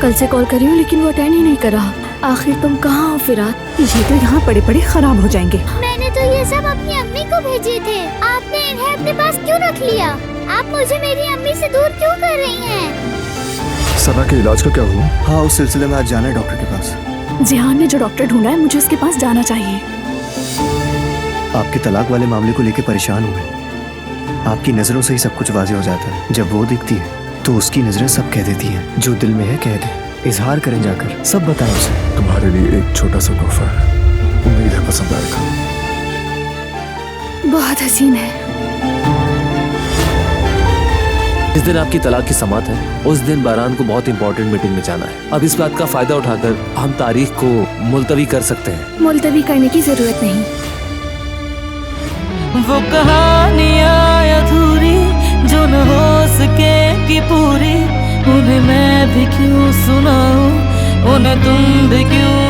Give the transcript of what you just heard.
कल से कॉल करी हूँ लेकिन वो अटेंड ही नहीं कर रहा। आखिर तुम कहाँ हो फिरात? ये तो यहाँ पड़े पड़े खराब हो जाएंगे। मैंने तो ये सब अपनी अम्मी को भेजे थे, आपने इन्हें अपने पास क्यों रख लिया? आप मुझे मेरी अम्मी से दूर क्यों कर रही हैं? सना के इलाज का क्या हुआ? हाँ, उस सिलसिले में आज जाना है डॉक्टर के पास। जिहान ने जो डॉक्टर ढूंढा है, मुझे उसके पास जाना चाहिए। आपके तलाक वाले मामले को लेकर परेशान हूँ मैं। आपकी नजरों से ही सब कुछ वाज़ेह हो जाता है। जब वो दिखती है तो उसकी नजरें सब कह देती हैं। जो दिल में है कह दे, इजहार करें जाकर, सब बताएं उसे। तुम्हारे लिए एक छोटा सा तोहफा है, उम्मीद है पसंद आएगा। बहुत हसीन है। जिस दिन आपकी तलाक की समात है उस दिन बारान को बहुत इंपॉर्टेंट मीटिंग में जाना है। अब इस बात का फायदा उठाकर हम तारीख को मुलतवी कर सकते हैं। मुलतवी करने की जरूरत नहीं। वो कहानियाँ अधूरी जो न हो सके कि पूरी, उन्हें मैं भी क्यों सुनाऊं, उन्हें तुम भी क्यों